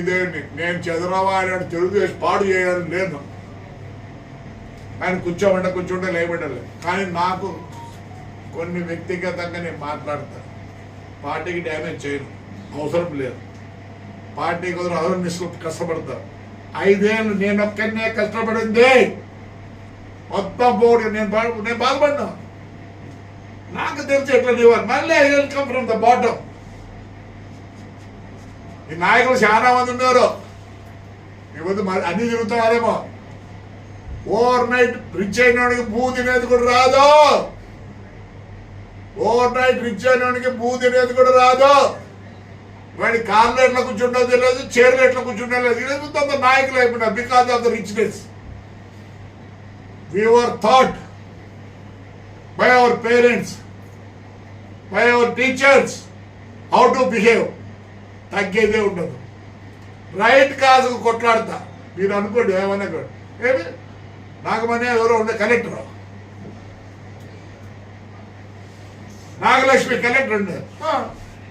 ఇదేంటి, నేను చంద్రబాబు నాయుడు తెలుగుదేశం పాడు చేయాలని లేదు. ఆయన కూర్చోంటే లేబడ్డలేదు. కానీ నాకు కొన్ని వ్యక్తిగతంగా నేను మాట్లాడతాను. పార్టీకి డ్యామేజ్ చేయను, అవసరం లేదు. పార్టీ కుదరు అవసరం కష్టపడతాను. 5 ఏళ్ళు నేను ఒక్కనే కష్టపడింది. మొత్తం పోటీ నేను బాధపడ్డా. నాకు తెలిసి ఎట్లా ఇవ్వాలి. మళ్ళీ I will come from the bottom. ఈ నాయకులు చాలా మంది ఉన్నారు. ఇవ్వద్దు అన్ని తిరుగుతున్నారేమో. ఓవర్ నైట్ రిచ్ అయినోడికి భూ తినేది కూడా రాదు. ఓవర్ నైట్ రిచ్ అయినోడికి భూ తినేది కూడా రాదు. వాడి కార్లు ఎట్లా కూర్చుంటో తెలియదు, చైర్లు ఎట్లా కూర్చుంటో లేదు. ఇది నాయకులు అయిపోయినా because of the richness. We were taught by our parents, by our teachers how to behave. తగ్గేదే ఉండదు. రైట్ కాజుకు కొట్లాడతా. మీరు అనుకోండి ఏమన్నా కూడా. ఏమి నాగమనే ఎవరో ఉండే కలెక్టర్, నాగలక్ష్మి కలెక్టర్ ఉండే.